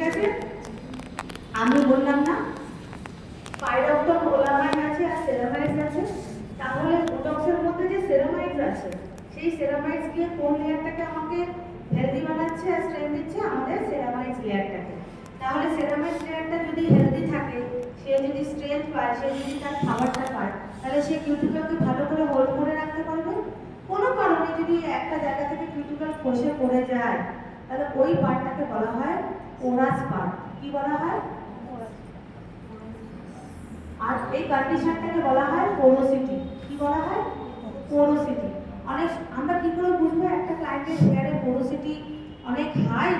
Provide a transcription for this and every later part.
আছে? আমি বললাম না পাইরক্টন, ওলামাইন আছে আর সেরামাইডস আছে। তাহলে বোটক্সের মধ্যে যে সেরামাইডস আছে সেই সেরামাইডস গিয়ে কোন লেয়ারটাকে আমাকে হেলদি বানাচ্ছে আর স্ট্রেংথ দিচ্ছে? আমাদের সেরামাইডস লেয়ারটাকে। তাহলে সেরামাইডস লেয়ারটা যদি হেলদি থাকে, সে যদি স্ট্রেংথ পায়, সে যদি তার খাবারটা পায়, তাহলে সে কিউটিকলকে ভালো করে হোল্ড করে রাখতে পারবে। কোনো কারণে যদি একটা জায়গা থেকে কিউটিকল খসে পড়ে যায়, তাহলে ওই পার্টটাকে বলা হয় পোরাস পার্ট। কি বলা হয়? আর এই কন্ডিশনটাকে বলা হয় পোরোসিটি। কি বলা হয়? পোরোসিটি। অনেক আমরা কি করে বুঝবো একটা ক্লায়েন্টের হেয়ারের পোরোসিটি অনেক হাই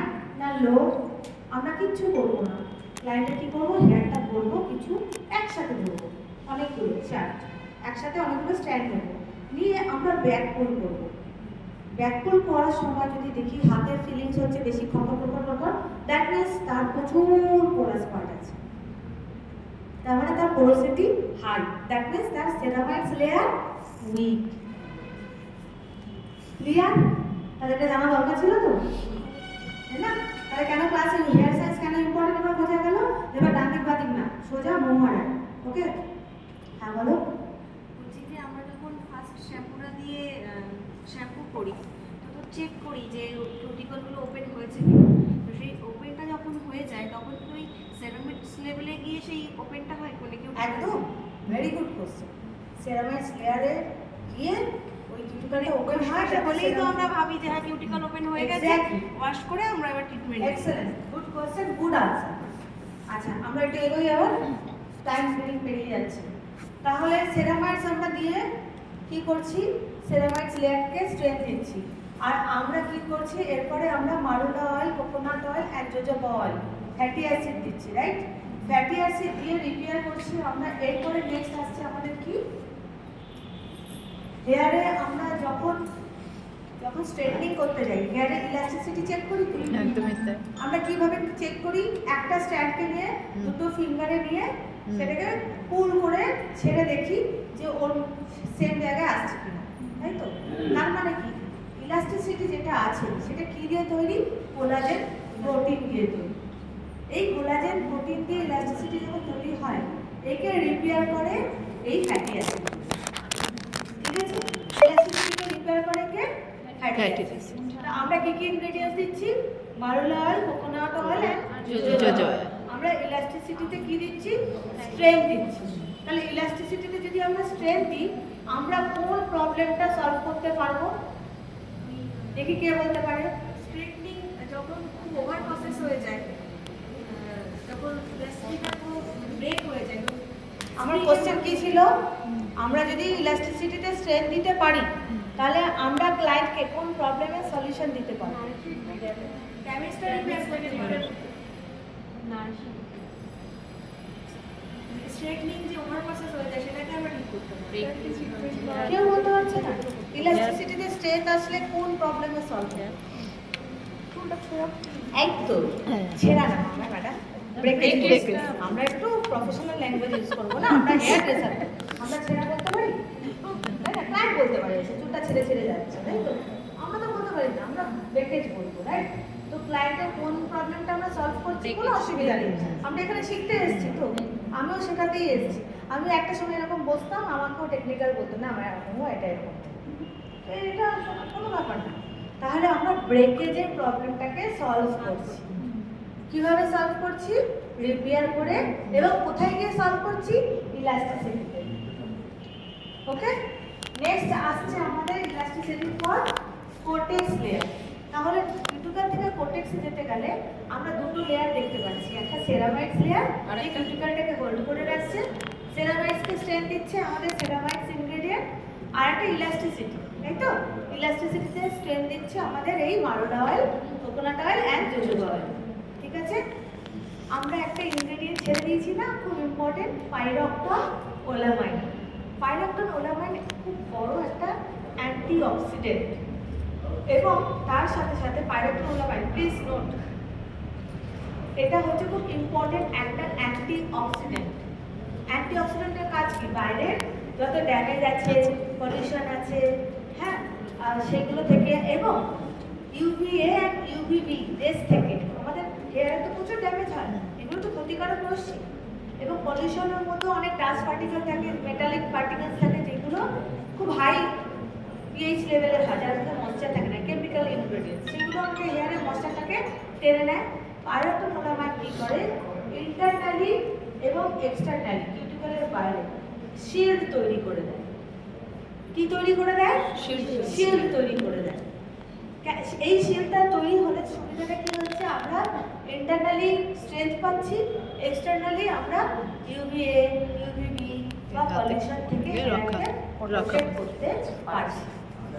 না লো? আমরা কিচ্ছু করবো না, ক্লায়েন্টের কি করবো, হেয়ারটা করবো কিছু একসাথে করবো, অনেকগুলো স্ট্যান্ড একসাথে, অনেকগুলো স্ট্যান্ড নেবো, নিয়ে আমরা ব্যাক পুল করবো। ব্যাক পুল করার সময় যদি দেখি হাতের ফিলিংস হচ্ছে বেশি খকর খকর খকর, দ্যাট মিনস তার প্রচুর পোরাস পার্ট আছে, তার মানে তার পোরোসিটি হাই, দ্যাট মিনস তার সেরামাইডস লেয়ার উইক। ক্লিয়ার? তাহলে এটা জানা দরকার ছিল তো, তাই না? তাহলে কেন ক্লাসে হেয়ার সাইজ কেন ইম্পর্টেন্ট এবার বোঝা গেল। এবার ডান দিক বাদিক না, সোজা মোহারা। ওকে, হ্যাঁ বলো। বলছি যে আমরা যখন ফার্স্ট শ্যাম্পুটা দিয়ে শ্যাম্পু করি তো চেক করি যে কিউটিকলগুলো ওপেন হয়েছে কিনা। তো সেই ওপেনটা যখন হয়ে যায় তখন কি ওই সেরামিক্স লেভেলে গিয়ে সেই ওপেনটা হয় কোনে কেউ? একদম ভেরি গুড কোশ্চেন। সেরামাইডস লেয়ারে গিয়ে ওই কিউটিকলটা ওপেন হয়, বলেই তো আমরা ভাবি যে হ্যাঁ কিউটিকল ওপেন হয়ে গেছে, ওয়াশ করে আমরা এবার treatment. Excellent, good question, good answer. আচ্ছা, আমরা একটু এগোই, আবার টাইম পেরিয়ে যাচ্ছে। তাহলে সেরামাইডস আমরা দিয়ে কি করছি? সেরামাইডস লেয়ারকে স্ট্রেংথ দিচ্ছি। আর আমরা কি করছি এরপরে? আমরা marula oil, coconut oil and jojoba oil, fatty acid দিচ্ছি, রাইট? ফ্যাটি অ্যাসিড দিয়ে রিপেয়ার করছি আমরা। এরপরে নেক্সট আসছে আমাদের কি? হেয়ারে আমরা যখন স্ট্রেটনিং করতে যাই, হেয়ারের ইলাস্টিসিটি চেক করি তো? একদমই তাই। আমরা কিভাবে চেক করি? একটা স্ট্যান্ডকে নিয়ে দুটো ফিঙ্গারে নিয়ে সেটাকে পুল করে ছেড়ে দেখি যে ওর সেম জায়গায় আসছে কিনা, তাই তো? তার মানে কি, ইলাস্টিসিটি যেটা আছে সেটা কি দিয়ে তৈরি? কোলাজেন প্রোটিন দিয়ে তৈরি। এই কোলাজেন প্রোটিন দিয়ে ইলাস্টিসিটি যখন তৈরি হয়, একে রিপেয়ার করে এই ফ্যাটি অ্যাসিড। ঠিক আছে? ইলাস্টিসিটিকে রিপেয়ার করে কে? Fatty acid. আমরা কি কি ইনগ্রেডিয়েন্টস দিচ্ছি? Marula oil, coconut oil and jojoba oil. আমরা ইলাস্টিসিটিতে কি দিচ্ছি? স্ট্রেংথ দিচ্ছি। তাহলে ইলাস্টিসিটিতে যদি আমরা স্ট্রেংথ দিই, আমরা কোন প্রবলেমটা সলভ করতে পারবো? দেখি কে বলতে পারে। স্ট্রেটনিং যখন খুব ওভার প্রসেস হয়ে যায়, তখন ইলাস্টিসিটিটা পুরো ব্রেক হয়ে যায়। আমার কোশ্চেন কি ছিল? আমরা যদি ইলাস্টিসিটিতে স্ট্রেংথ দিতে পারি, তাহলে আমরা ক্লায়েন্টকে কোন প্রবলেমের সলিউশন দিতে পারবো? ড্যামেজটা রিপেয়ার করতে পারে। স্ট্রেটনিং যে ওভার প্রসেস হয়ে যায় সেটাকে আমরা ঠিক করতে পারি। কেউ বলতে পারছে না। ইলাস্টিসিটিতে স্ট্রেংথ আসলে কোন প্রবলেমে সলভ হয়? একদম ছেঁড়া না আমরা ম্যাডাম, ব্রেকেজ। আমরা একটু প্রফেশনাল ল্যাঙ্গুয়েজ ইউজ করবো না, আমরা হেয়ার ড্রেসার। আমরা ছেঁড়া বলতে পারি, তাই না? ক্লায়েন্ট বলতে পারে এসে চুলটা ছেড়ে ছেড়ে যাচ্ছে, তাই তো? আমরা তো বলতে পারি না, আমরা ব্রেকেজ বলবো, রাইট? তো ক্লায়েন্টের কোন প্রবলেমটা আমরা সলভ করছি, কোনো অসুবিধা নেই। আমরা এখানে শিখতে এসেছি তো, আমিও শেখাতেই এসেছি। আমি একটা সময় এরকম বসতাম, আমাকেও টেকনিক্যাল বলতো না, আমার এরকমও এটা এরকম, তো এটা কোনো ব্যাপার না। তাহলে আমরা ব্রেকেজের প্রবলেমটাকে সলভ করছি। কিভাবে সলভ করছি? রিপেয়ার করে। এবং কোথায় গিয়ে সলভ করছি? ইলাস্টিসিটিতে। ওকে, নেক্সট আসছে আমাদের ইলাস্টিসিটির পর কোটেক্স লেয়ার। তাহলে কিউটিকল থেকে কোটেক্সে যেতে গেলে আমরা দুটো লেয়ার দেখতে পাচ্ছি, একটা সেরামাইডস লেয়ার আর এই কিউটিকলটাকে হোল্ড করে রাখছে, সেরামাইডসকে স্ট্রেংথ দিচ্ছে আমাদের সেরামাইডস ইনগ্রেডিয়েন্ট, আর একটা ইলাস্টিসিটি, তাই তো? ইলাস্টিসিটিতে স্ট্রেংথ দিচ্ছে আমাদের এই marula oil, coconut oil and jojoba oil. ঠিক আছে? আমরা একটা ইনগ্রেডিয়েন্ট ছেড়ে দিয়েছি না, খুব ইম্পর্টেন্ট, পাইরক্টন ওলামাইন। পাইরক্টন ওলামাইন খুব বড় একটা অ্যান্টিঅক্সিডেন্ট, এবং তার সাথে সাথে পাইরক্টন ওলামাইন, প্লিজ নোট, এটা হচ্ছে খুব ইম্পর্টেন্ট একটা অ্যান্টিঅক্সিডেন্ট। অ্যান্টিঅক্সিডেন্টের কাজ কি? বাইরে যত ড্যামেজ আছে, পলিউশন আছে, হ্যাঁ, সেগুলো থেকে, এবং ইউভিএ অ্যান্ড ইউভিবি রেস থেকে, আমাদের হেয়ারে তো প্রচুর ড্যামেজ এগুলো তো ক্ষতিকারক রশ্মি এবং পলিউশনের মধ্যে অনেক ডাস্ট পার্টিকেল থাকে, মেটালিক পার্টিকেলস থাকে, যেগুলো খুব হাই পিএইচ লেভেলের হয়, যার মধ্যে ময়েশ্চার থাকে না, কেমিক্যাল ইনগ্রেডিয়েন্টস, সেগুলো আমাদের হেয়ারের ময়েশ্চারটাকে টেনে নেয়। আর একটা মোটামাট কী করে, ইন্টারনালি এবং এক্সটার্নালি কিউটিকলের বাইরে শিল্ড তৈরি করে দেয়। কি তৈরি করে দেয়? শিল্ড তৈরি করে দেয়। এই শিল্ডটা তৈরি হলে সুবিধাটা কি হচ্ছে, আমরা ইন্টারনালি স্ট্রেংথ পাচ্ছি, এক্সটার্নালি আমরা ইউভিএ, ইউভিবি বা পলিউশন থেকে রক্ষা করতে পারছি।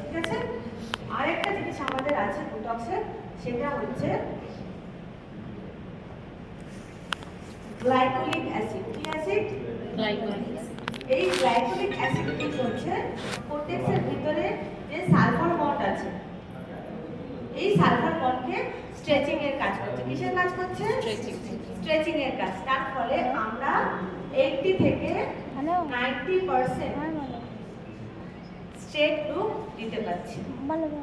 ঠিক আছে? আরেকটা জিনিস আমাদের আছে বোটক্সের, সেটা হচ্ছে গ্লাইকোলিক অ্যাসিড। কি অ্যাসিড? এই গ্লাইকোলিক অ্যাসিড কি করছে, কোর্টেক্সের ভিতরে যে সালফার বন্ড আছে, এই সালফার বন্ডকে স্ট্রেচিং এর কাজ করছে। কিসের কাজ করছে? স্ট্রেচিং এর কাজ। তার ফলে আমরা 80 থেকে 90% স্ট্রেট লুক দিতে পারছি।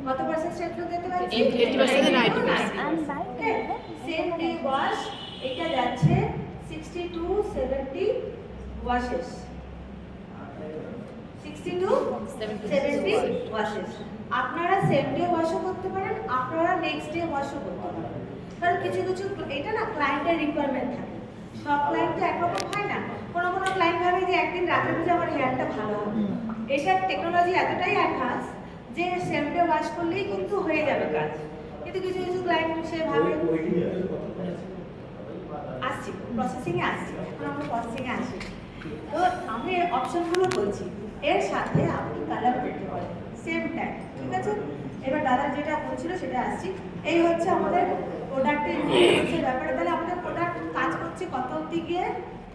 কত পার্সেন্ট স্ট্রেট লুক দিতে পারছি? 80% 90%। ওকে, সেম ডে ওয়াশ এটা যাচ্ছে 60 to 70 ওয়াশেস, 60 to 70 ওয়াশেস। আপনারা সেম ডে ওয়াশও করতে পারেন, আপনারা নেক্সট ডে ওয়াশও করতে পারেন। কারণ কিছু কিছু এটা না ক্লায়েন্টের রিকোয়ারমেন্ট থাকে, সব ক্লায়েন্ট তো একরকম হয় না। কোনো কোনো ক্লায়েন্ট ভাবে যে একদিন রাতে বুঝে আমার হেয়ারটা ভালো হবে। এটার টেকনোলজি এতটাই অ্যাডভান্স যে সেম ডে ওয়াশ করলেই কিন্তু হয়ে যাবে কাজ। কিন্তু কিছু কিছু ক্লায়েন্ট সে ভাবে আসছি প্রসেসিংয়ে আসছি, এখন আমরা প্রসেসিংয়ে আসি। তো আমি অপশনগুলো বলছি, এর সাথে আপনি কালার করতে পারেন সেম টাইম। ঠিক আছে? এবার দাদা যেটা বলছিল সেটা আসছি। এই হচ্ছে আমাদের প্রোডাক্টের ব্যাপারে। তাহলে আমাদের প্রোডাক্ট কাজ করছে কত অবধি গিয়ে,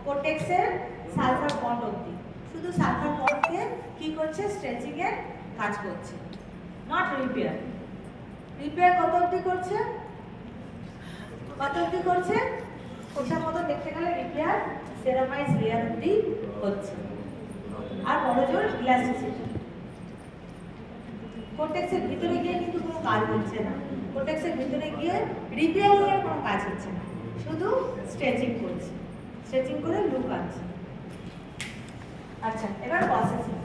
কোর্টেক্সের সালফার বন্ড অবধি। শুধু সালফার বন্ডকে কি করছে, স্ট্রেচিংয়ের কাজ করছে, নট রিপেয়ার। রিপেয়ার কত অবধি করছে, কত অবধি করছে? ওটার মতো দেখতে গেলে রিপেয়ার সেরামাইজ লেয়ার অবধি হচ্ছে। আর বড় জোর ইলাস্টিসিটি। কোর্টেক্সের ভিতরে গিয়ে কিন্তু কোনো কাজ হচ্ছে না, কোর্টেক্সের ভিতরে গিয়ে রিপেয়ারিং এর কোনো কাজ হচ্ছে না, শুধু স্ট্রেচিং করছে, স্ট্রেচিং করে লুক আনছে। আচ্ছা, এবার প্রসেসিং।